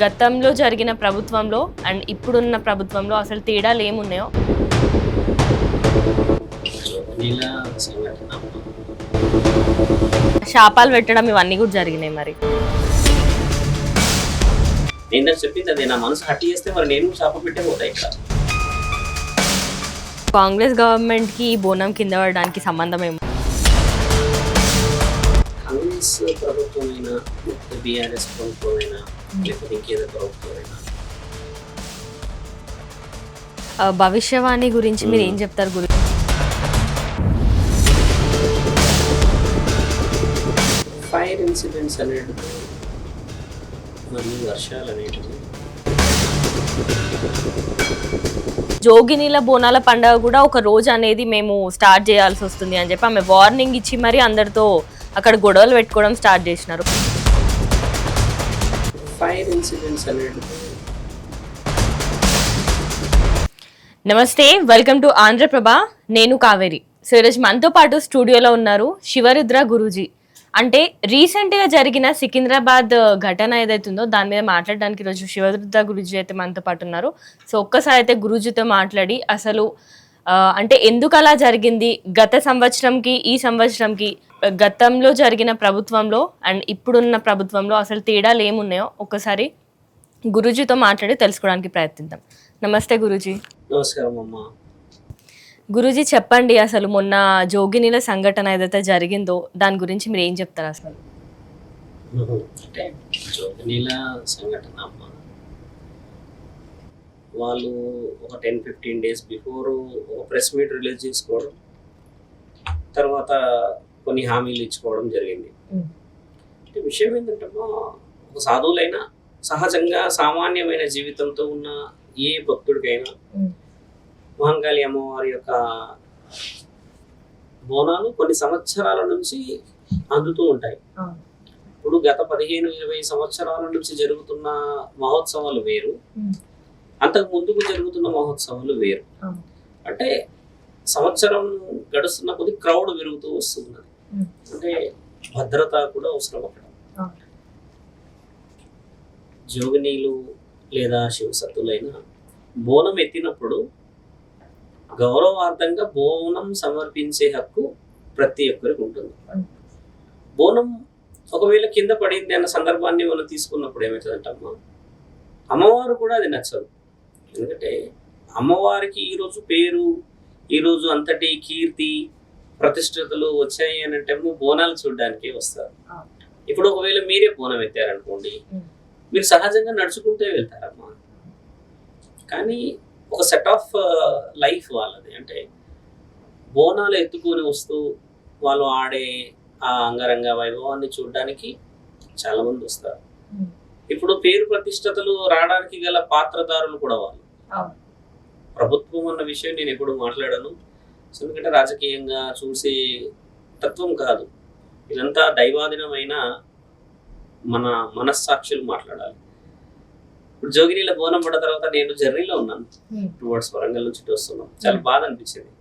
గతంలో జరిగిన ప్రభుత్వంలో అండ్ ఇప్పుడున్న ప్రభుత్వంలో అసలు తేడాలు ఏమున్నాయో శాపాలు పెట్టడం ఇవన్నీ కూడా జరిగినాయి. మరి నేను చెప్పింది అదే, నా మనసు హట్టి చేస్తే మరి నేను శాపం పెట్టే పోతాయి. ఇక్కడ కాంగ్రెస్ గవర్నమెంట్ కి బోనం కింద పడడానికి సంబంధం ఏమో? కాంగ్రెస్ ప్రభుత్వమైనా లేకపోతే బీఆర్ఎస్ ప్రభుత్వమైనా లేకపోతే ఇంకేదో ప్రభుత్వమైనా భవిష్యవాణి గురించి మీరు ఏం చెప్తారు గురు? ఫైర్ ఇన్సిడెంట్స్ అనేటివి మరియు వర్షాలు అనేటివి, జోగినీల బోనాల పండుగ కూడా ఒక రోజు అనేది మేము స్టార్ట్ చేయాల్సి వస్తుంది అని చెప్పి ఆమె వార్నింగ్ ఇచ్చి మరి అందరితో అక్కడ గొడవలు పెట్టుకోవడం స్టార్ట్ చేసినారు. ఫైర్ ఇన్సిడెంట్స్ అనేటివి. నమస్తే, వెల్కమ్ టు ఆంధ్రప్రభ. నేను కావేరి. సో ఈరోజు మనతో పాటు స్టూడియోలో ఉన్నారు శివరుద్ర గురూజీ. అంటే రీసెంట్గా జరిగిన సికింద్రాబాద్ ఘటన ఏదైతుందో దాని మీద మాట్లాడడానికి ఈరోజు శివరుద్ర గురూజీ అయితే మనతో పాటు ఉన్నారు. సో ఒక్కసారి అయితే గురూజీతో మాట్లాడి అసలు అంటే ఎందుకు అలా జరిగింది, గత సంవత్సరంకి ఈ సంవత్సరంకి గతంలో జరిగిన ప్రభుత్వంలో అండ్ ఇప్పుడున్న ప్రభుత్వంలో అసలు తేడాలు ఏమున్నాయో ఒక్కసారి గురూజీతో మాట్లాడి తెలుసుకోవడానికి ప్రయత్నిద్దాం. నమస్తే గురూజీ. నమస్కారం అమ్మా. గురూజీ చెప్పండి, అసలు మొన్న జోగినీల సంఘటన ఏదైతే జరిగిందో దాని గురించి మీరు ఏం చెప్తారు? అసలు అంటే జోగినీల సంఘటన అమ్మ, వాళ్ళు ఒక 10-15 days బిఫోర్ ఒక ప్రెస్ మీట్ రిలీజ్ చేసుకోవడం, తర్వాత కొన్ని హామీలు ఇచ్చుకోవడం జరిగింది. అంటే విషయం ఏంటంటే ఒక సాధువులైనా సహజంగా సామాన్యమైన జీవితంతో ఉన్న ఏ భక్తుడికైనా మహంకాళి అమ్మవారి యొక్క బోనాలు కొన్ని సంవత్సరాల నుంచి అందుతూ ఉంటాయి. ఇప్పుడు గత 15-20 సంవత్సరాల నుంచి జరుగుతున్న మహోత్సవాలు వేరు, అంతకు ముందుకు జరుగుతున్న మహోత్సవాలు వేరు. అంటే సంవత్సరం గడుస్తున్న కొద్ది క్రౌడ్ పెరుగుతూ వస్తున్నది. అంటే భద్రత కూడా అవసరం అక్కడ. జోగినీలు లేదా శివసత్తులైన బోనం ఎత్తినప్పుడు గౌరవార్థంగా బోనం సమర్పించే హక్కు ప్రతి ఒక్కరికి ఉంటుంది. బోనం ఒకవేళ కింద పడింది అన్న సందర్భాన్ని మనం తీసుకున్నప్పుడు ఏమవుతుందంటమ్మా, అమ్మవారు కూడా అది నచ్చదు. ఎందుకంటే అమ్మవారికి ఈరోజు పేరు, ఈరోజు అంతటి కీర్తి ప్రతిష్టతలు వచ్చాయి అని అంటే బోనాలు చూడడానికి వస్తారు. ఇప్పుడు ఒకవేళ మీరే బోనం ఎత్తారనుకోండి, మీరు సహజంగా నడుచుకుంటే వెళ్తారమ్మా. కానీ ఒక సెట్ ఆఫ్ లైఫ్ వాళ్ళది. అంటే బోనాలు ఎత్తుకొని వస్తూ వాళ్ళు ఆడే ఆ అంగరంగ వైభవాన్ని చూడడానికి చాలా మంది వస్తారు. ఇప్పుడు పేరు ప్రతిష్టతలు రావడానికి గల పాత్రదారులు కూడా వాళ్ళు. ప్రభుత్వం అన్న విషయం నేను ఎప్పుడు మాట్లాడాను, ఎందుకంటే రాజకీయంగా చూసే తత్వం కాదు. ఇదంతా దైవాధీనమైన మన మనస్సాక్షులు మాట్లాడాలి. ఇప్పుడు జోగినీల బోనం పడ్డ తర్వాత నేను జర్నీలో ఉన్నాను, టువర్డ్స్ వరంగల్ నుంచి వస్తున్నాం. చాలా బాధ అనిపించింది.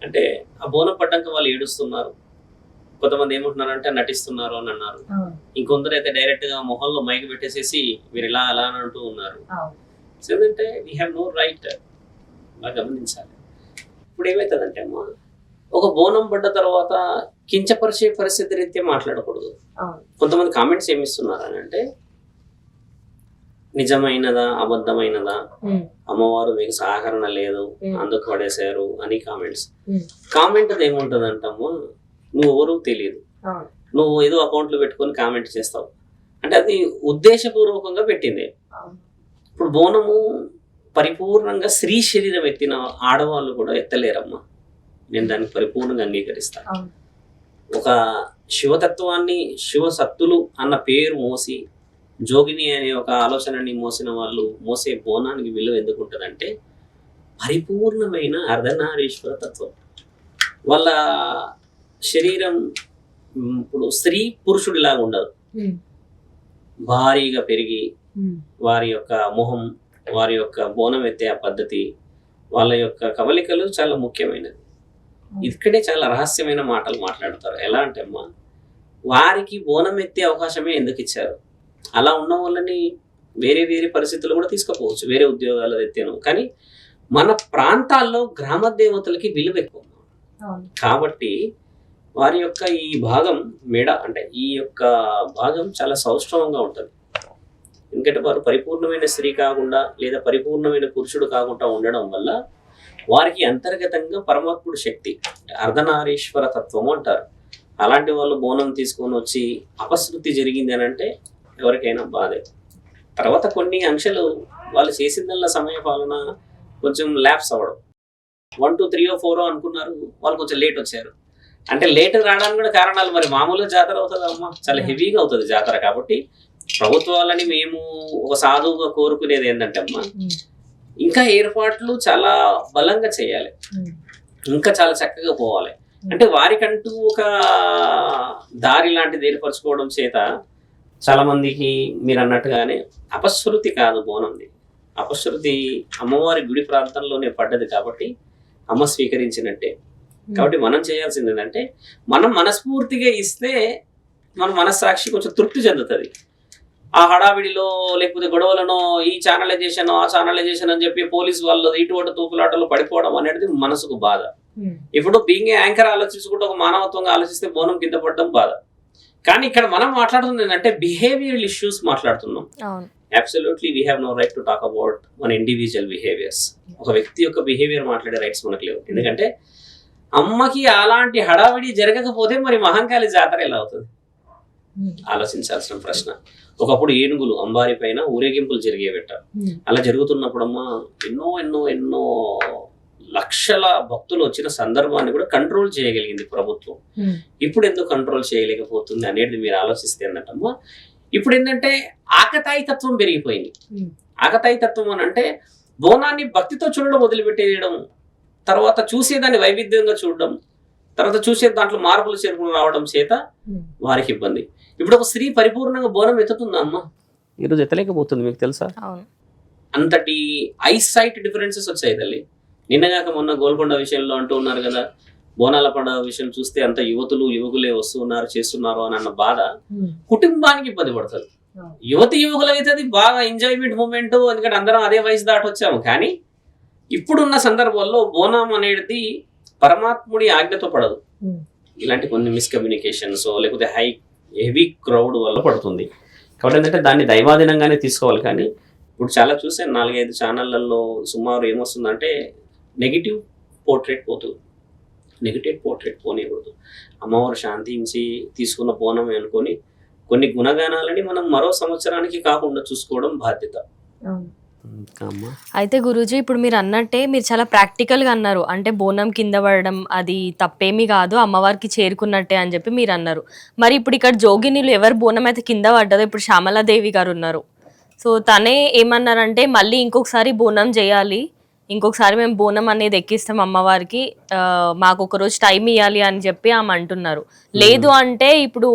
అంటే ఆ బోనం పడ్డాక వాళ్ళు ఏడుస్తున్నారు, కొంతమంది ఏమంటున్నారంటే నటిస్తున్నారు అని అన్నారు, ఇంకొందరు అయితే డైరెక్ట్ గా మొహంలో మైక్ పెట్టేసేసి మీరు ఇలా అలా అని అంటూ ఉన్నారు. ఎందుకంటే వీ హ్యావ్ నో రైట్, బాగా గమనించాలి. ఇప్పుడు ఏమవుతుందంటే అమ్మా, ఒక బోనం పడ్డ తర్వాత కించపరిచే పరిస్థితి రీత్యా మాట్లాడకూడదు. కొంతమంది కామెంట్స్ ఏమిస్తున్నారు అని అంటే, నిజమైనదా అబద్ధమైనదా, అమ్మవారు మీకు సహకరణ లేదు అందుకు పడేశారు అని కామెంట్స్. కామెంట్ ఏముంటది అంటాము, నువ్వు ఎవరు తెలియదు, నువ్వు ఏదో అకౌంట్లో పెట్టుకొని కామెంట్ చేస్తావు అంటే అది ఉద్దేశపూర్వకంగా పెట్టింది. ఇప్పుడు బోనము పరిపూర్ణంగా స్త్రీ శరీరం ఎత్తిన ఆడవాళ్ళు కూడా ఎత్తలేరమ్మా. నేను దానికి పరిపూర్ణంగా అంగీకరిస్తాను. ఒక శివతత్వాన్ని, శివసత్తులు అన్న పేరు మోసి జోగిని అనే ఒక ఆలోచనని మోసిన వాళ్ళు మోసే బోనానికి విలువ ఎందుకు ఉంటుందంటే పరిపూర్ణమైన అర్ధనారీశ్వర తత్వం. వాళ్ళ శరీరం ఇప్పుడు స్త్రీ పురుషుడిలాగా ఉండదు, భారీగా పెరిగి వారి యొక్క మొహం, వారి యొక్క బోనం ఎత్తే ఆ పద్ధతి, వాళ్ళ యొక్క కవలికలు చాలా ముఖ్యమైనది. ఇక్కడే చాలా రహస్యమైన మాటలు మాట్లాడతారు. ఎలా అంటే అమ్మా, వారికి బోనం ఎత్తే అవకాశమే ఎందుకు ఇచ్చారు? అలా ఉన్న వాళ్ళని వేరే వేరే పరిస్థితులు కూడా తీసుకుపోవచ్చు, వేరే ఉద్యోగాలు ఎత్తాను. కానీ మన ప్రాంతాల్లో గ్రామ దేవతలకి విలువ ఎక్కువ. కాబట్టి వారి యొక్క ఈ భాగం మెడ అంటే ఈ యొక్క భాగం చాలా సౌష్ఠవంగా ఉంటుంది. ఎందుకంటే వారు పరిపూర్ణమైన స్త్రీ కాకుండా లేదా పరిపూర్ణమైన పురుషుడు కాకుండా ఉండడం వల్ల వారికి అంతర్గతంగా పరమాత్ముడు శక్తి, అర్ధనారీశ్వర తత్వము అంటారు. అలాంటి వాళ్ళు బోనం తీసుకొని వచ్చి అపశృతి జరిగింది అని అంటే ఎవరికైనా బాధే. తర్వాత కొన్ని అంశాలు వాళ్ళు చేసిందల్లా సమయ పాలన కొంచెం ల్యాప్స్ అవ్వడం, 1 2 3 4 అనుకున్నారు, వాళ్ళు కొంచెం లేట్ వచ్చారు. అంటే లేట్ రావడానికి కూడా కారణాలు మరి మామూలుగా జాతర అవుతుంది అమ్మా, చాలా హెవీగా అవుతుంది జాతర. కాబట్టి ప్రభుత్వాలని మేము ఒక సాధువుగా కోరుకునేది ఏంటంటే అమ్మా, ఇంకా ఏర్పాట్లు చాలా బలంగా చేయాలి, ఇంకా చాలా చక్కగా పోవాలి. అంటే వారికంటూ ఒక దారి లాంటిది ఏర్పరచుకోవడం చేత చాలా మందికి మీరు అన్నట్టుగానే అపశృతి కాదు బోనంది, అపశృతి అమ్మవారి గుడి ప్రాంతంలోనే పడ్డది కాబట్టి అమ్మ స్వీకరించినట్టే. కాబట్టి మనం చేయాల్సింది ఏంటంటే, మనం మనస్ఫూర్తిగా ఇస్తే మన మనస్సాక్షి కొంచెం తృప్తి చెందుతుంది. ఆ హడావిడిలో లేకపోతే గొడవలను ఈ ఛానలైజేషన్ ఆ ఛానలైజేషన్ అని చెప్పి పోలీసు వాళ్ళు ఇటువంటి తూపులాటలో పడిపోవడం అనేది మనసుకు బాధ. ఇప్పుడు బీయింగ్ యాంకర్ ఆలోచించుకుంటూ ఒక మానవత్వంగా ఆలోచిస్తే బోనం కింద పడడం బాధ. కానీ ఇక్కడ మనం మాట్లాడుతుంది ఏంటంటే బిహేవియరల్ ఇష్యూస్ మాట్లాడుతున్నాం. Absolutely we have no right to talk about మన ఇండివిజువల్ బిహేవియర్స్. ఒక వ్యక్తి యొక్క బిహేవియర్ మాట్లాడే రైట్స్ మనకు లేవు. ఎందుకంటే అమ్మకి అలాంటి హడావిడి జరగకపోతే మరి మహంకాళి జాతర ఎలా అవుతుంది? ఆలోచించాల్సిన ప్రశ్న. ఒకప్పుడు ఏనుగులు అంబారి పైన ఊరేగింపులు జరిగేవిట. అలా జరుగుతున్నప్పుడు అమ్మ ఎన్నో ఎన్నో ఎన్నో లక్షల భక్తులు వచ్చిన సందర్భాన్ని కూడా కంట్రోల్ చేయగలిగింది ప్రభుత్వం. ఇప్పుడు ఎందుకు కంట్రోల్ చేయలేకపోతుంది అనేది మీరు ఆలోచిస్తే ఏంటంటమ్మా, ఇప్పుడు ఏంటంటే ఆకతాయి తత్వం పెరిగిపోయింది. ఆకతాయి తత్వం అని అంటే బోనాన్ని భక్తితో చూడడం వదిలిపెట్టేయడం, తర్వాత చూసేదాన్ని వైవిధ్యంగా చూడడం, తర్వాత చూసే దాంట్లో మార్పులు చేర్పులు రావడం చేత వారికి ఇబ్బంది. ఇప్పుడు ఒక స్త్రీ పరిపూర్ణంగా బోనం ఎత్తుతుందా అమ్మ? ఈరోజు ఎత్తలేకపోతుంది, మీకు తెలుసా? అంతటి ఐసైట్ డిఫరెన్సెస్ వచ్చాయి తల్లి. నిన్నగాక మొన్న గోల్కొండ విషయంలో అంటూ ఉన్నారు కదా, బోనాల పండుగ విషయం చూస్తే అంత యువకులే వస్తున్నారు చేస్తున్నారు అని అన్న బాధ కుటుంబానికి ఇబ్బంది పడుతుంది. యువకులు అయితే అది బాగా ఎంజాయ్మెంట్ మూమెంట్, ఎందుకంటే అందరం అదే వయసు దాటి వచ్చాము. కానీ ఇప్పుడున్న సందర్భాల్లో బోనం అనేది పరమాత్ముడి ఆజ్ఞతో పడదు. ఇలాంటి కొన్ని మిస్కమ్యూనికేషన్స్ లేకపోతే హెవీ క్రౌడ్ వల్ల పడుతుంది. కాబట్టి ఏంటంటే దాన్ని దైవాధీనంగానే తీసుకోవాలి. కానీ ఇప్పుడు చాలా చూసాను 4-5 ఛానళ్లలో సుమారు ఏమొస్తుందంటే నెగిటివ్ పోర్ట్రేట్ పోతుంది. నెగిటివ్ పోర్ట్రేట్ పోనీయకూడదు. అమ్మవారు శాంతించి తీసుకున్న బోనమే అనుకొని కొన్ని గుణగానాలని మనం మరో సంవత్సరానికి కాకుండా చూసుకోవడం బాధ్యత. అయితే గురూజీ, ఇప్పుడు మీరు అన్నట్టే మీరు చాలా ప్రాక్టికల్గా అన్నారు. అంటే బోనం కింద పడడం అది తప్పేమీ కాదు, అమ్మవారికి చేరుకున్నట్టే అని చెప్పి మీరు అన్నారు. మరి ఇప్పుడు ఇక్కడ జోగినీలు ఎవరు బోనం అయితే కింద పడ్డదో, ఇప్పుడు శ్యామలాదేవి గారు ఉన్నారు. సో తనే ఏమన్నారంటే మళ్ళీ ఇంకొకసారి బోనం చేయాలి, ఇంకొకసారి మేము బోనం అనేది ఎక్కిస్తాం అమ్మవారికి, మాకు ఒక రోజు టైం ఇవ్వాలి అని చెప్పి ఆమె అంటున్నారు. లేదు అంటే ఇప్పుడు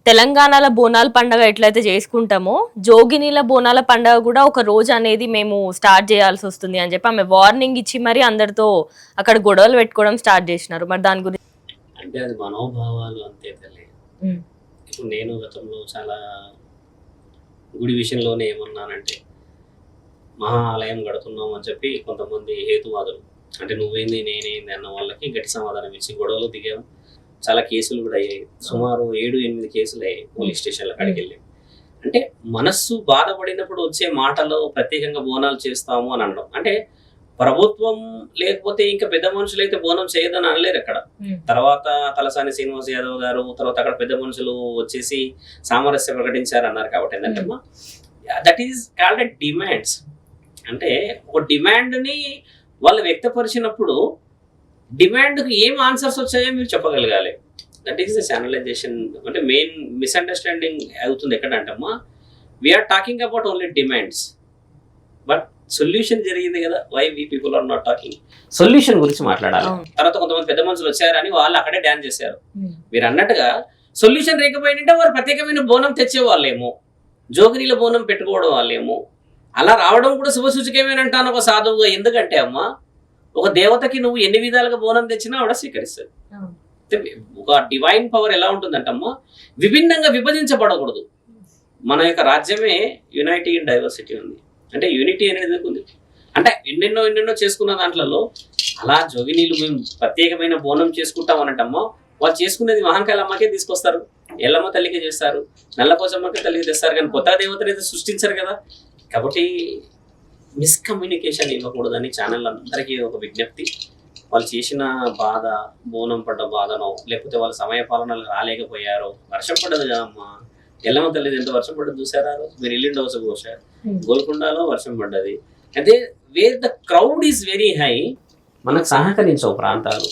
తెలంగాణలో బోనాల పండుగ ఎట్లయితే చేసుకుంటామో జోగినీల బోనాల పండుగ కూడా ఒక రోజు అనేది మేము స్టార్ట్ చేయాల్సి వస్తుంది అని చెప్పి ఆమె వార్నింగ్ ఇచ్చి మరి అందరితో అక్కడ గొడవలు పెట్టుకోవడం స్టార్ట్ చేసినారు. మరి దాని గురించి అంటే అది మనోభావాలు అంతే తల్లి. ఇప్పుడు నేను గతంలో చాలా గుడి విషయంలోనే ఏమన్నానంటే, మహా ఆలయం కడుతున్నాం అని చెప్పి కొంతమంది హేతువాదులు, అంటే నువ్వేంది నేనేంది అన్న వాళ్ళకి గట్టి సమాధానం ఇచ్చి గొడవలు దిగాము. చాలా కేసులు కూడా అయ్యాయి. సుమారు 7-8 కేసులు అయ్యాయి పోలీస్ స్టేషన్ల కాడికి వెళ్ళి. అంటే మనస్సు బాధపడినప్పుడు వచ్చే మాటలో ప్రత్యేకంగా బోనాలు చేస్తాము అని అనడం, అంటే ప్రభుత్వం లేకపోతే ఇంకా పెద్ద మనుషులు అయితే బోనం చేయదని అనలేరు అక్కడ. తర్వాత తలసాని శ్రీనివాస్ యాదవ్ గారు, తర్వాత అక్కడ పెద్ద మనుషులు వచ్చేసి సామరస్యం ప్రకటించారు అన్నారు. కాబట్టి ఏంటంటే that is called a demands. అంటే ఒక డిమాండ్ని వాళ్ళు వ్యక్తపరిచినప్పుడు డిమాండ్కి ఏం ఆన్సర్స్ వచ్చాయో మీరు చెప్పగలగాలి. That is the channelization. అంటే మెయిన్ మిస్అండర్స్టాండింగ్ అవుతుంది ఎక్కడంటమ్మా, we are talking about only demands, but solution జరిగింది కదా. Why we people are not talking? Solution గురించి మాట్లాడాలి. తర్వాత కొంతమంది పెద్ద మనుషులు వచ్చారని వాళ్ళు అక్కడే డాన్స్ చేశారు. మీరు అన్నట్టుగా సొల్యూషన్ లేకపోయిందంటే వారు ప్రత్యేకమైన బోనం తెచ్చే వాళ్ళేమో, జోగినీల బోనం పెట్టుకోవడం వాళ్ళేమో. అలా రావడం కూడా శుభసూచకమేనంటాను ఒక సాధువుగా. ఎందుకంటే అమ్మా, ఒక దేవతకి నువ్వు ఎన్ని విధాలుగా బోనం తెచ్చినా ఆవిడ స్వీకరిస్తుంది. ఒక డివైన్ పవర్ ఎలా ఉంటుందంటమ్మా, విభిన్నంగా విభజించబడకూడదు. మన యొక్క రాజ్యమే యునైటీ ఇన్ డైవర్సిటీ ఉంది, అంటే యూనిటీ అనేది ఉంది. అంటే ఎన్నెన్నో చేసుకున్న దాంట్లో అలా జోగినీలు మేము ప్రత్యేకమైన బోనం చేసుకుంటాం అనంటమ్మా, వాళ్ళు చేసుకునేది మహంకాళ అమ్మకే తీసుకొస్తారు, ఎల్లమ్మ తల్లికి చేస్తారు, నల్లపోచమ్మకి తల్లికి తెస్తారు, కానీ కొత్త దేవతను అయితే సృష్టించరు కదా. కాబట్టి మిస్కమ్యూనికేషన్ ఇవ్వకూడదని ఛానల్ అందరికీ ఒక విజ్ఞప్తి. వాళ్ళు చేసిన బాధ, బోనం పడ్డ బాధనో, లేకపోతే వాళ్ళ సమయ పాలనలు రాలేకపోయారో, వర్షం పడ్డది కదమ్మా, ఎల్లమ్మ తల్లి ఎంత వర్షం పడ్డది చూసారా? మీరు ఇల్లుండి అవసరం కోసారు, గోల్కొండలో వర్షం పడ్డది. అదే wear the crowd is very high, మనకు సహకరించవు ప్రాంతాలు.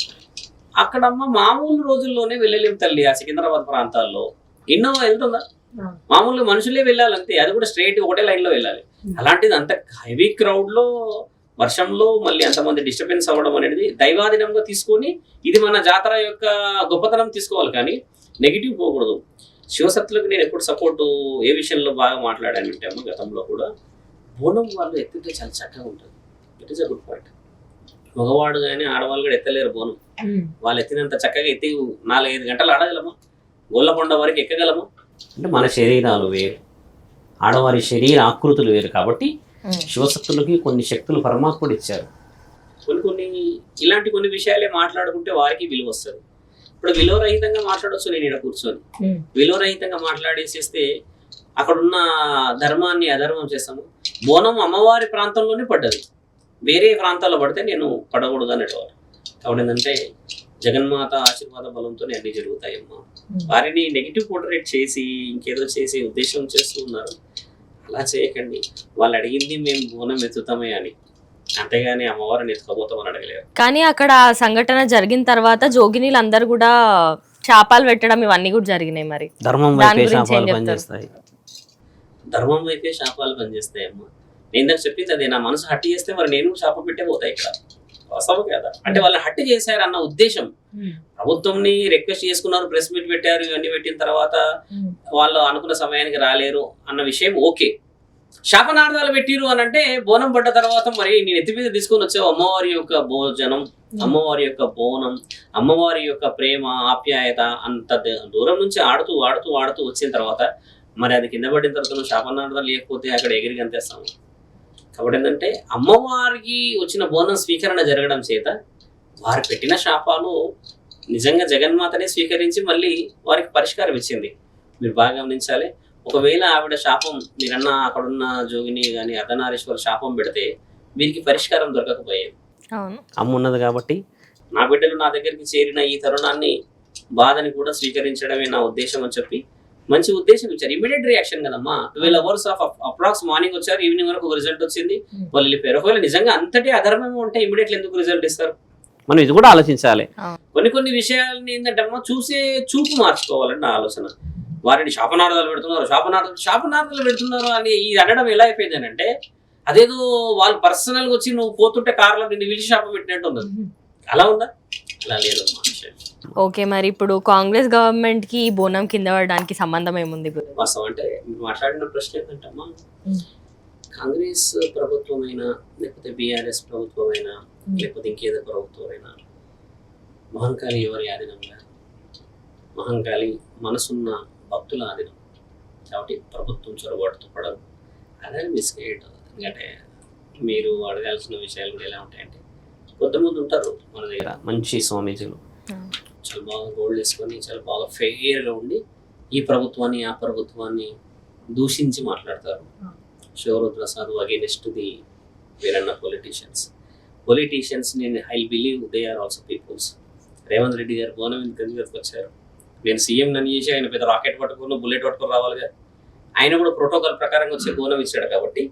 అక్కడమ్మ మామూలు రోజుల్లోనే వెళ్ళలేము తల్లి. ఆ సికింద్రాబాద్ ప్రాంతాల్లో ఇన్నోవా వెళ్తుందా? మామూలుగా మనుషులే వెళ్ళాలంతే, అది కూడా స్ట్రైట్ ఒకటే లైన్ లో వెళ్ళాలి. అలాంటిది అంత హెవీ క్రౌడ్ లో వర్షంలో మళ్ళీ అంతమంది డిస్టర్బెన్స్ అవ్వడం అనేది దైవాధీనంగా తీసుకొని, ఇది మన జాతర యొక్క గొప్పతనం తీసుకోవాలి, కానీ నెగిటివ్ పోకూడదు. శివసత్తులకు నేను ఎప్పుడు సపోర్టు ఏ విషయంలో బాగా మాట్లాడానంటే అమ్మ, గతంలో కూడా బోనం వాళ్ళు ఎత్తితే చాలా చక్కగా ఉంటుంది. It is a good point. మగవాడు కానీ ఆడవాళ్ళు కూడా ఎత్తలేరు బోనం. వాళ్ళు ఎత్తినంత చక్కగా ఎత్తి 4-5 గంటలు ఆడగలమా? గోళ్ళకొండ వరకు ఎక్కగలమా? అంటే మన శరీరాలు వేరు, ఆడవారి శరీర ఆకృతులు వేరు. కాబట్టి శివశక్తులకి కొన్ని శక్తులు పరమాత్ముడు ఇచ్చారు. కొన్ని ఇలాంటి కొన్ని విషయాలే మాట్లాడుకుంటే వారికి విలువ వస్తుంది. ఇప్పుడు విలువరహితంగా మాట్లాడవచ్చు, నేను ఇక్కడ కూర్చొని విలువరహితంగా మాట్లాడేసేస్తే అక్కడున్న ధర్మాన్ని అధర్మం చేస్తాము. బోనం అమ్మవారి ప్రాంతంలోనే పడ్డది, వేరే ప్రాంతాల్లో పడితే నేను పడకూడదు అనేటవారు. కాబట్టి ఏంటంటే జగన్మాత ఆశీర్వాద బలంతో అన్ని జరుగుతాయమ్మా. వారిని నెగిటివ్ పోర్ట్రేట్ చేసి ఇంకేదో చేసే ఉద్దేశం చేస్తూ ఉన్నారు. అలా చేయకండి. వాళ్ళు అడిగింది మేము బోనం ఎత్తుతామే అని, అంతేగాని అమ్మవారిని ఎత్తుకోబోతామని అడగలేరు. కానీ అక్కడ సంఘటన జరిగిన తర్వాత జోగినీలు అందరు కూడా శాపాలు పెట్టడం ఇవన్నీ కూడా జరిగినాయి. మరి ధర్మం వైపే శాపాలు పనిచేస్తాయి, ధర్మం వైపే శాపాలు పనిచేస్తాయి అమ్మా. నేను దానికి చెప్పింది అదే, నా మనసు హట్టి చేస్తే మరి నేను శాపం పెట్టే పోతాయి ఇక్కడ. వాస్తవం కదా. అంటే వాళ్ళని హట్టి చేశారు అన్న ఉద్దేశం. ప్రభుత్వంని రిక్వెస్ట్ చేసుకున్నారు, ప్రెస్ మీట్ పెట్టారు, ఇవన్నీ పెట్టిన తర్వాత వాళ్ళు అనుకున్న సమయానికి రాలేరు అన్న విషయం ఓకే. శాపనార్థాలు పెట్టిరు అని అంటే బోనం పడ్డ తర్వాత మరి నేను ఎత్తి మీద తీసుకొని వచ్చావు అమ్మవారి యొక్క భోజనం, అమ్మవారి యొక్క బోనం, అమ్మవారి యొక్క ప్రేమ ఆప్యాయత అంత దూరం నుంచి ఆడుతూ ఆడుతూ ఆడుతూ వచ్చిన తర్వాత మరి అది కింద పడిన తర్వాత నువ్వు శాపనార్థాలు లేకపోతే అక్కడ ఎగిరి గంతేస్తాము. కాబట్టి ఏంటంటే అమ్మవారికి వచ్చిన బోనం స్వీకరణ జరగడం చేత వారు పెట్టిన శాపాలు నిజంగా జగన్మాతనే స్వీకరించి మళ్ళీ వారికి పరిష్కారం ఇచ్చింది. మీరు బాగా గమనించాలి. ఒకవేళ ఆవిడ శాపం మీరన్న అక్కడున్న జోగిని కానీ అర్ధనారీశ్వర శాపం పెడితే వీరికి పరిష్కారం దొరకకపోయేది. అమ్మ ఉన్నది కాబట్టి నా బిడ్డలు నా దగ్గరికి చేరిన ఈ తరుణాన్ని బాధని కూడా స్వీకరించడమే నా ఉద్దేశం అని చెప్పి మంచి ఉద్దేశం ఇచ్చారు. ఇమీడియట్ రియాక్షన్ కదమ్మా. 12 hours ఆఫ్ అప్రాక్స్ మార్నింగ్ వచ్చారు, ఈవినింగ్ వరకు ఒక రిజల్ట్ వచ్చింది, వాళ్ళు వెళ్ళిపోయారు. ఒకవేళ నిజంగా అంతటి అధర్మం ఉంటే ఇమీడియట్లీ ఎందుకు రిజల్ట్ ఇస్తారు? మనం ఇది కూడా ఆలోచించాలి. కొన్ని విషయాలని ఏంటంటే చూసే చూపు మార్చుకోవాలని నా ఆలోచన. వారిని శాపనార్థాలు శాపనార్థాలు పెడుతున్నారు అని ఇది అనడం ఎలా అయిపోయింది అంటే అదేదో వాళ్ళు పర్సనల్ గా వచ్చి నువ్వు పోతుంటే కార్లో నిన్ను పిలిచి శాపం పెట్టినట్టు ఉన్నది. అలా ఉందా? అలా లేదు. ఓకే, మరి ఇప్పుడు కాంగ్రెస్ గవర్నమెంట్ కి బోనం కింద పడడానికి సంబంధం ఏముంది? వాస్తవం అంటే మీరు మాట్లాడిన ప్రశ్న ఏంటంటమ్మా, కాంగ్రెస్ ప్రభుత్వమైనా లేకపోతే బీఆర్ఎస్ ప్రభుత్వమైనా లేకపోతే ఇంకేదో ప్రభుత్వమైనా మహంకాళి ఎవరి ఆధీనంగా? మహంకాళి మనసున్న భక్తుల ఆధీనం. కాబట్టి ప్రభుత్వం చొరబాటుతో పడదు. అదే మిస్గైడ్. ఎందుకంటే మీరు అడగాల్సిన విషయాలు కూడా ఎలా ఉంటాయంటే కొంతమంది ఉంటారు మన దగ్గర మంచి స్వామీజీలు, చాలా బాగా గోల్డ్ వేసుకొని చాలా బాగా ఫెయిర్గా ఉండి ఈ ప్రభుత్వాన్ని ఆ ప్రభుత్వాన్ని దూషించి మాట్లాడతారు. Shivarudraprasad against the Veeranna politicians నేను I believe they are also peoples. Revanth Reddy garu బోనం ఎందుకు వచ్చారు? నేను సీఎం నన్ను చేసి ఆయన పెద్ద రాకెట్ పట్టుకుని బుల్లెట్ పట్టుకుని రావాలిగా. ఆయన కూడా ప్రోటోకాల్ ప్రకారంగా వచ్చే బోనం ఇచ్చాడు. కాబట్టి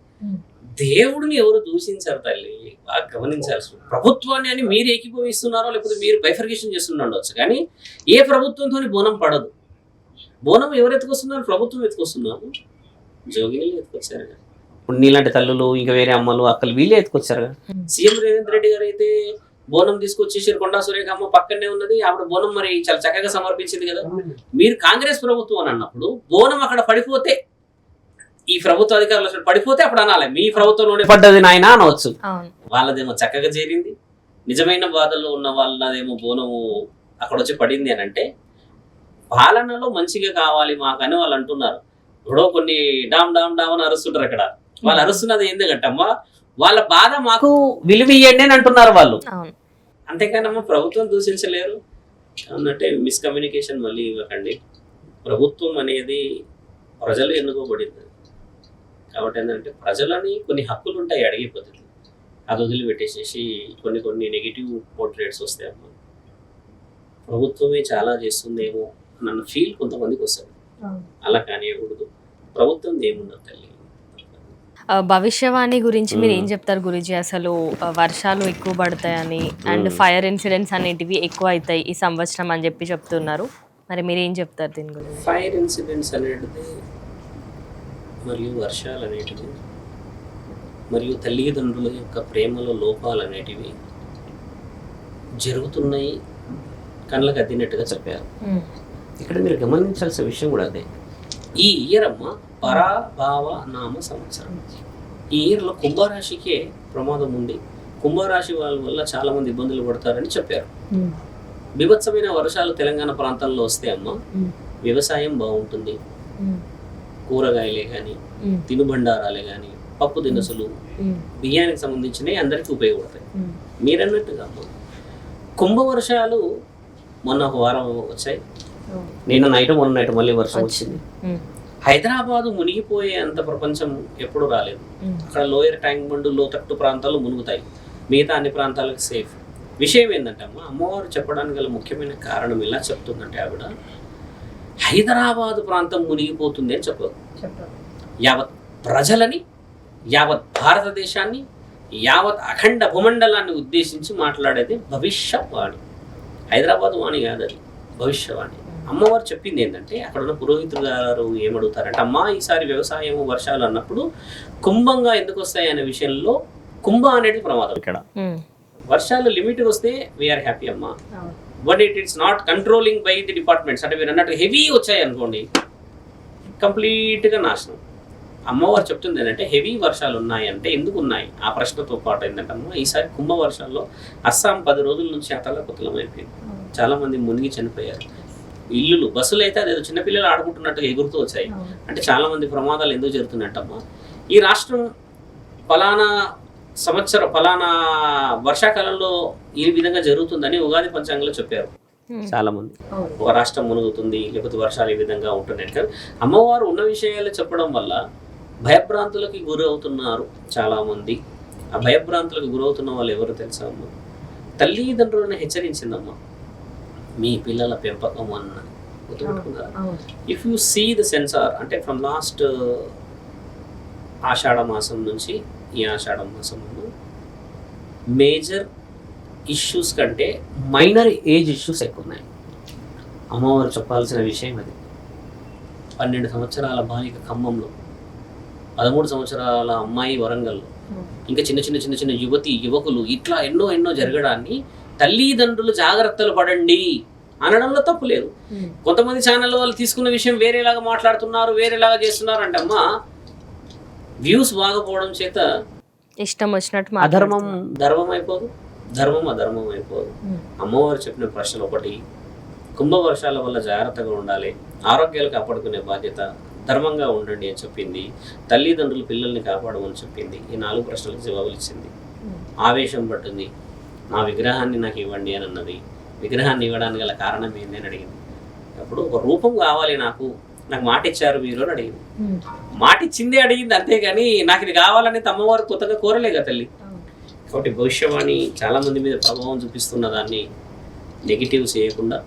దేవుడిని ఎవరు దూషించారు తల్లి, బాగా గమనించాల్సి. ప్రభుత్వాన్ని అని మీరు ఏకీభవిస్తున్నారో లేకపోతే మీరు బైఫర్గేషన్ చేస్తుండొచ్చు, కానీ ఏ ప్రభుత్వంతో బోనం పడదు. బోనం ఎవరు ఎత్తుకొస్తున్నారు? ప్రభుత్వం ఎత్తుకొస్తున్నారు. జోగినీలు ఎత్తుకొచ్చారు. ఇప్పుడు నీలాంటి తల్లులు ఇంకా వేరే అమ్మలు అక్కలు వీళ్ళే ఎత్తుకొచ్చారు. సీఎం రేవంత్ రెడ్డి గారు అయితే బోనం తీసుకొచ్చేసారు. కొండా సురేఖ అమ్మ పక్కనే ఉన్నది, ఆవిడ బోనం మరి చాలా చక్కగా సమర్పించింది కదా. మీరు కాంగ్రెస్ ప్రభుత్వం అని అన్నప్పుడు బోనం అక్కడ పడిపోతే, ఈ ప్రభుత్వ అధికారులు పడిపోతే అప్పుడు అనాలి మీ ప్రభుత్వంలోనే పడ్డది నాయన అనవచ్చు. వాళ్ళదేమో చక్కగా చేరింది, నిజమైన బాధల్లో ఉన్న వాళ్ళదేమో బోనము అక్కడ వచ్చి పడింది అని అంటే పాలనలో మంచిగా కావాలి మాకని వాళ్ళు అంటున్నారు. ఇప్పుడు కొన్ని డామ్ డామ్ డామ్ అని అరుస్తుంటారు అక్కడ. వాళ్ళు అరుస్తున్నది ఎందుకంటమ్మా వాళ్ళ బాధ మాకు విలువ ఇయ్యండి అని అంటున్నారు వాళ్ళు. అంతేకానమ్మా ప్రభుత్వం దూషించలేరు అన్నట్టే మిస్కమ్యూనికేషన్ మళ్ళీ ఇవ్వకండి. ప్రభుత్వం అనేది ప్రజలు ఎన్నుకోబడింది కాబట్టి ఏంటంటే ప్రజలని కొన్ని హక్కులు ఉంటాయి అడిగిపోతుంది, అది వదిలిపెట్టేసేసి కొన్ని నెగిటివ్ పోర్ట్రేట్స్ వస్తాయమ్మా. ప్రభుత్వమే చాలా చేస్తుందేమో నన్ను ఫీల్ కొంతమందికి వస్తుంది. అలా కానివ్వకూడదు. ప్రభుత్వం ఏముండదు తల్లి. భవిష్యవాణి గురించి మీరు ఏం చెప్తారు గురూజీ? అసలు వర్షాలు ఎక్కువ పడతాయని అండ్ ఫైర్ ఇన్సిడెంట్స్ అనేటివి ఎక్కువ అవుతాయి ఈ సంవత్సరం అని చెప్పి చెప్తున్నారు. మరి మీరు ఏం చెప్తారు దీని గురించి? ఫైర్ ఇన్సిడెంట్స్ అనేది మరియు వర్షాలు అనేటివి మరియు తల్లిదండ్రుల యొక్క ప్రేమలో లోపాలు అనేటివి జరుగుతున్నాయి, కళ్ళకు అద్దినట్టుగా చెప్పారు. ఇక్కడ మీరు గమనించాల్సిన విషయం కూడా అదే. ఈ ఇయర్ అమ్మ పరాభావ నామ సంవత్సరం. ఈ ఇయర్లో కుంభరాశికే ప్రమాదం ఉంది. కుంభరాశి వాళ్ళ వల్ల చాలా మంది ఇబ్బందులు పడతారని చెప్పారు. బీభత్సమైన వర్షాలు తెలంగాణ ప్రాంతంలో వస్తే అమ్మ వ్యవసాయం బాగుంటుంది. కూరగాయలే కానీ, తినుబండారాలే కానీ, పప్పు దినుసులు, బియ్యానికి సంబంధించినవి అందరికీ ఉపయోగపడతాయి. మీరన్నట్టుగా అమ్మ కుంభవర్షాలు మొన్న ఒక వారం వచ్చాయి. నిన్న నైట్ మొన్న నైట్ మళ్ళీ వర్షం వచ్చింది. హైదరాబాదు మునిగిపోయే అంత ప్రపంచం ఎప్పుడు రాలేదు. అక్కడ లోయర్ ట్యాంక్ బండ్ లోతట్టు ప్రాంతాలు మునుగుతాయి, మిగతా అన్ని ప్రాంతాలకు సేఫ్. విషయం ఏంటంటే అమ్మ అమ్మవారు చెప్పడానికి గల ముఖ్యమైన కారణం ఇలా చెప్తుందంటే ఆవిడ హైదరాబాదు ప్రాంతం మునిగిపోతుంది అని చెప్పదు. యావత్ ప్రజలని, యావత్ భారతదేశాన్ని, యావత్ అఖండ భూమండలాన్ని ఉద్దేశించి మాట్లాడేది భవిష్యవాణి. హైదరాబాద్ వాణి కాదు, అది భవిష్యవాణి. అమ్మవారు చెప్పింది ఏంటంటే అక్కడ ఉన్న పురోహితులు గారు ఏమడుగుతారంటే అమ్మా ఈసారి వ్యవసాయం వర్షాలు అన్నప్పుడు కుంభంగా ఎందుకు వస్తాయి అనే విషయంలో కుంభ అనేది ప్రమాదం. ఇక్కడ వర్షాలు లిమిట్ వస్తే వీఆర్ హ్యాపీ అమ్మా, but it's not controlling by the departments. అంటే మీరు అన్నట్టు హెవీ వచ్చాయి అనుకోండి కంప్లీట్గా నాశనం. అమ్మవారు చెప్తుంది ఏంటంటే హెవీ వర్షాలు ఉన్నాయి అంటే ఎందుకు ఉన్నాయి ఆ ప్రశ్నతో పాటు ఏంటంటే అమ్మ ఈసారి కుంభ వర్షాల్లో అస్సాం 10 రోజుల నుంచి అతలకుతలం అయిపోయింది. చాలామంది మునిగి చనిపోయారు. ఇల్లులు, బస్సులు అయితే అదేదో చిన్నపిల్లలు ఆడుకుంటున్నట్టుగా ఎగురుతూ వచ్చాయి. అంటే చాలామంది ప్రమాదాలు ఎందుకు జరుగుతున్నట్టమ్మా ఈ రాష్ట్రం ఫలానా సంవత్సరం ఫలానా వర్షాకాలంలో ఈ విధంగా జరుగుతుందని ఉగాది పంచాంగంలో చెప్పారు చాలా మంది. ఒక రాష్ట్రం మునుగుతుంది లేకపోతే వర్షాలు ఈ విధంగా ఉంటున్నాయి. కానీ అమ్మవారు ఉన్న విషయాలు చెప్పడం వల్ల భయభ్రాంతులకి గురవుతున్నారు చాలా మంది. ఆ భయభ్రాంతులకు గురవుతున్న వాళ్ళు ఎవరు తెలుసా అమ్మ? తల్లిదండ్రులను హెచ్చరించిందమ్మా, మీ పిల్లల పెంపకం అన్న గుర్తుపెట్టుకున్నారా? If you see the censor అంటే ఫ్రమ్ లాస్ట్ ఆషాఢ మాసం నుంచి ఈ ఆషాఢ మాసంలో మేజర్ ఇష్యూస్ కంటే మైనర్ ఏజ్ ఇష్యూస్ ఎక్కువ ఉన్నాయి. అమ్మవారు చెప్పాల్సిన విషయం అది. 12 సంవత్సరాల బాలిక ఖమ్మంలో, 13 సంవత్సరాల అమ్మాయి వరంగల్లో, ఇంకా చిన్న యువతి యువకులు ఇట్లా ఎన్నో జరగడాన్ని తల్లిదండ్రులు జాగ్రత్తలు పడండి అనడంలో తప్పు లేదు. కొంతమంది ఛానల్ వాళ్ళు తీసుకున్న విషయం వేరేలాగా మాట్లాడుతున్నారు, వేరేలాగా చేస్తున్నారు అంటే అమ్మ వ్యూస్ బాగపోవడం చేత ఇష్టం వచ్చినట్టు అధర్మం ధర్మం అయిపోదు, ధర్మం అధర్మం అయిపోదు. అమ్మవారు చెప్పిన ప్రశ్నలు ఒకటి, కుంభవర్షాల వల్ల జాగ్రత్తగా ఉండాలి, ఆరోగ్యాలు కాపాడుకునే బాధ్యత, ధర్మంగా ఉండండి అని చెప్పింది. తల్లిదండ్రులు పిల్లల్ని కాపాడమని చెప్పింది. ఈ 4 ప్రశ్నలకు జవాబులు ఇచ్చింది. ఆవేశం పట్టింది, నా విగ్రహాన్ని నాకు ఇవ్వండి అని అన్నది. విగ్రహాన్ని ఇవ్వడానికి గల కారణం ఏంది అని అడిగింది. అప్పుడు ఒక రూపం కావాలి, నాకు మాట ఇచ్చారు మీరు అని అడిగింది. మాట ఇచ్చిందే అడిగింది అంతేగాని నాకు ఇది కావాలని అమ్మవారు కొత్తగా కోరలేగా తల్లి. కాబట్టి భవిష్యవాణి చాలా మంది మీద ప్రభావం చూపిస్తున్న దాన్ని నెగిటివ్ చేయకుండా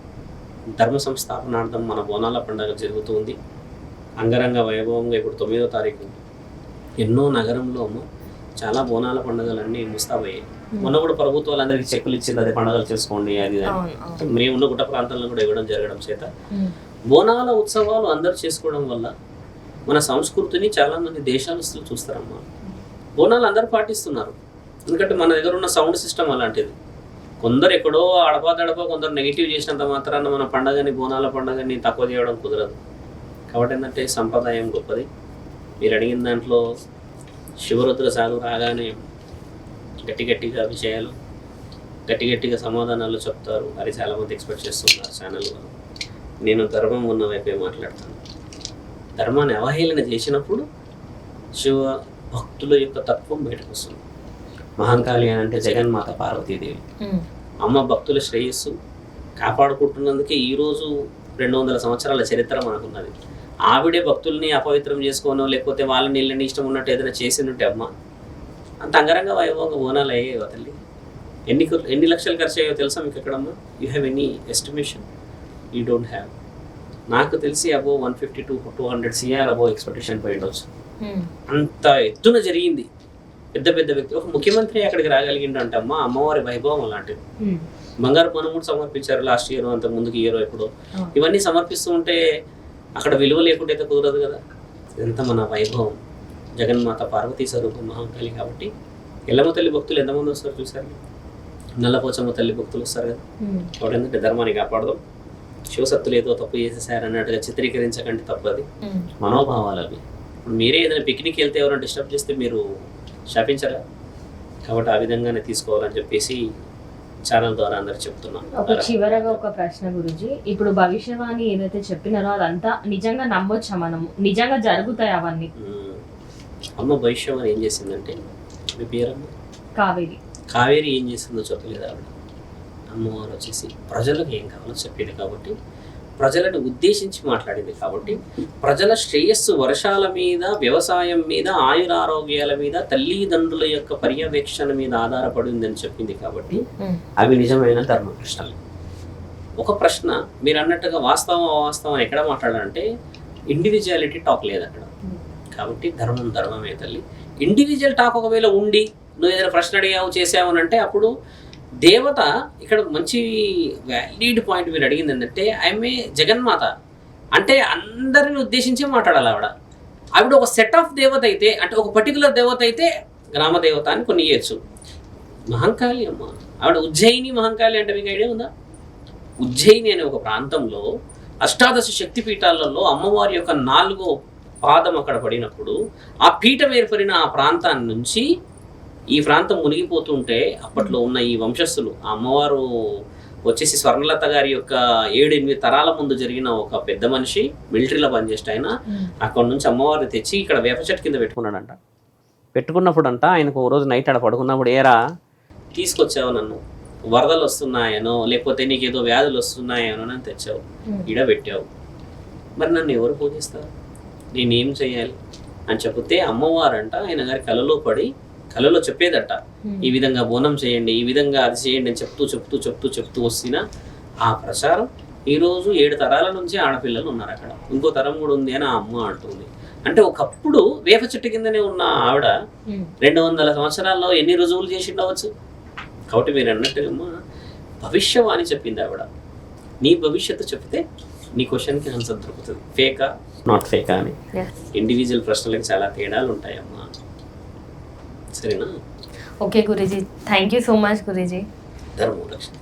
ధర్మ సంస్థాపనార్థం మన బోనాల పండుగ జరుగుతుంది అంగరంగ వైభవంగా. ఇప్పుడు 9వ తారీఖు ఎన్నో నగరంలో చాలా బోనాల పండుగలన్నీ ముస్తాబయ్యాయి. మొన్న కూడా ప్రభుత్వాలు అందరికీ చెక్కులు ఇచ్చింది, అదే పండుగలు చేసుకోండి అది. మేము ఉన్న గుట్ట ప్రాంతాల్లో కూడా ఇవ్వడం జరగడం చేత బోనాల ఉత్సవాలు అందరూ చేసుకోవడం వల్ల మన సంస్కృతిని చాలా మంది దేశాలస్తులు చూస్తారమ్మా. బోనాలు అందరూ పాటిస్తున్నారు, ఎందుకంటే మన దగ్గర ఉన్న సౌండ్ సిస్టమ్ అలాంటిది. కొందరు ఎక్కడో అడపా కొందరు నెగిటివ్ చేసినంత మాత్రాన మన పండుగని బోనాల పండుగని తక్కువ చేయడం కుదరదు. కాబట్టి ఏంటంటే సంప్రదాయం గొప్పది. మీరు అడిగిన దాంట్లో శివరుద్ర సాగు రాగానే గట్టిగా విషయాలు గట్టిగా సమాధానాలు చెప్తారు అది చాలామంది ఎక్స్పెక్ట్ చేస్తున్నారు ఛానల్లో. నేను ధర్మం ఉన్న వైపే మాట్లాడతాను. ధర్మాన్ని అవహేళన చేసినప్పుడు శివ భక్తుల యొక్క తత్వం బయటకు వస్తుంది. మహంకాళి అని అంటే జగన్మాత పార్వతీదేవి. అమ్మ భక్తుల శ్రేయస్సు కాపాడుకుంటున్నందుకే ఈరోజు 200 సంవత్సరాల చరిత్ర మనకున్నది. ఆవిడే భక్తుల్ని అపవిత్రం చేసుకోనో లేకపోతే వాళ్ళని ఇళ్ళని ఇష్టం ఉన్నట్టు ఏదైనా చేసినట్టే అమ్మ అంత అంగరంగ వైభవంగా బోనాలు అయ్యాయి తల్లి. ఎన్ని లక్షలు ఖర్చు అయ్యో తెలుసా మీకు ఎక్కడమ్మా? You have any estimation? You don't have. నాకు తెలిసి above 150 to 200 CR above expectation పోయి ఉండొచ్చు. అంత ఎత్తున జరిగింది. పెద్ద వ్యక్తి ఒక ముఖ్యమంత్రి అక్కడికి రాగలిగిందంటే అమ్మ అమ్మవారి వైభవం అలాంటిది. బంగారు పనుముడు సమర్పించారు లాస్ట్ ఇయర్, అంత ముందుకు ఇయర్ ఎప్పుడో. ఇవన్నీ సమర్పిస్తూ ఉంటే అక్కడ విలువ లేకుండా అయితే కుదరదు కదా. ఇదంతా మన వైభవం. జగన్మాత పార్వతీ స్వరూపం మహంకాళి కాబట్టి ఎల్లమ్మ తల్లి భక్తులు ఎంతమంది వస్తారు చూసారు. నల్లపోచమ్మ తల్లి భక్తులు వస్తారు కదా. కాబట్టి ఏంటంటే ధర్మాన్ని కాపాడదాం. శివసత్తులు ఏదో తప్పు చేసేసారు అన్నట్టుగా చిత్రీకరించకండి, తప్పది. మనోభావాలు అవి. ఇప్పుడు మీరే ఏదైనా పిక్నిక్ వెళ్తే ఎవరైనా డిస్టర్బ్ చేస్తే మీరు శాపించరా? కాబట్టి ఆ విధంగానే తీసుకోవాలని చెప్పేసి ఛానల్ ద్వారా అందరికి చెప్తున్నాను. చివరగా ఒక ప్రశ్న గురుజీ, ఇప్పుడు భవిష్యవాణి ఏదైతే చెప్పినారో అదంతా నిజంగా నమ్మొచ్చా మనము? నిజంగా జరుగుతాయి అవన్నీ? అమ్మ భవిష్యవాణి ఏం చేసిందంటే, మీ పేరమ్మ కావేరి ఏం చేసిందో చెప్పలేదు ఆవిడ. అమ్మవారు వచ్చేసి ప్రజలకు ఏం కావాలో చెప్పేది కాబట్టి, ప్రజలను ఉద్దేశించి మాట్లాడింది కాబట్టి, ప్రజల శ్రేయస్సు వర్షాల మీద, వ్యవసాయం మీద, ఆయురారోగ్యాల మీద, తల్లిదండ్రుల యొక్క పర్యవేక్షణ మీద ఆధారపడి ఉందని చెప్పింది కాబట్టి అవి నిజమైన ధర్మ ప్రశ్నలు. ఒక ప్రశ్న మీరు అన్నట్టుగా వాస్తవం అవాస్తవం ఎక్కడ మాట్లాడాలంటే ఇండివిజువాలిటీ టాక్ లేదు అక్కడ. కాబట్టి ధర్మమే తల్లి. ఇండివిజువల్ టాక్ ఒకవేళ ఉండి నువ్వు ఏదైనా ప్రశ్న అడిగావు చేసావు అని అంటే అప్పుడు దేవత ఇక్కడ మంచి వ్యాలిడ్ పాయింట్ మీరు అడిగింది ఏంటంటే ఆమె జగన్మాత అంటే అందరిని ఉద్దేశించే మాట్లాడాలి ఆవిడ ఒక సెట్ ఆఫ్ దేవత అయితే, అంటే ఒక పర్టికులర్ దేవత అయితే గ్రామ దేవత అని కొన్ని ఇయ్యచ్చు. మహంకాళి అమ్మ ఆవిడ ఉజ్జయిని మహంకాళి అంటే మీకు ఐడియా ఉందా? ఉజ్జయిని అనే ఒక ప్రాంతంలో అష్టాదశ శక్తిపీఠాలలో అమ్మవారి యొక్క 4వ పాదం అక్కడ పడినప్పుడు ఆ పీఠం ఏర్పడిన ఆ ప్రాంతాన్ని నుంచి ఈ ప్రాంతం మునిగిపోతుంటే అప్పట్లో ఉన్న ఈ వంశస్థులు, ఆ అమ్మవారు వచ్చేసి స్వర్ణలత గారి యొక్క 7-8 తరాల ముందు జరిగిన ఒక పెద్ద మనిషి, మిలిటరీలో పనిచేస్తే ఆయన అక్కడ నుంచి అమ్మవారిని తెచ్చి ఇక్కడ వేప చెట్టు కింద పెట్టుకున్నాడంట. పెట్టుకున్నప్పుడు అంట ఆయనకు ఓ రోజు నైట్ ఆడ పడుకున్నప్పుడు, ఏరా తీసుకొచ్చావు నన్ను, వరదలు వస్తున్నాయనో లేకపోతే నీకేదో వ్యాధులు వస్తున్నాయనో అని తెచ్చావు, ఈడ పెట్టావు, మరి నన్ను ఎవరు పూజిస్తారు, నేనేం చేయాలి అని చెప్తే అమ్మవారంట ఆయన గారి కలలో చెప్పేదట, ఈ విధంగా బోనం చేయండి, ఈ విధంగా అది చేయండి అని చెప్తూ వస్తున్న ఆ ప్రచారం ఈరోజు 7 తరాల నుంచి ఆడపిల్లలు ఉన్నారు అక్కడ. ఇంకో తరం కూడా ఉంది అని ఆ అమ్మ అంటుంది. అంటే ఒకప్పుడు వేప చెట్టు కిందనే ఉన్న ఆవిడ 200 సంవత్సరాల్లో ఎన్ని రుజువులు చేసి ఉండవచ్చు. కాబట్టి మీరు అన్నట్టుగా భవిష్యవాణి చెప్పింది ఆవిడ. నీ భవిష్యత్తు చెప్తే నీ క్వశ్చన్కి ఆన్సర్ దొరుకుతుంది. ఫేకా నాట్ ఫేకా అని ఇండివిజువల్ ప్రశ్నలకు చాలా తేడాలు ఉంటాయమ్మా. సరేనా? Okay Guruji, thank you so much Guruji. ధర్మం రక్షణ.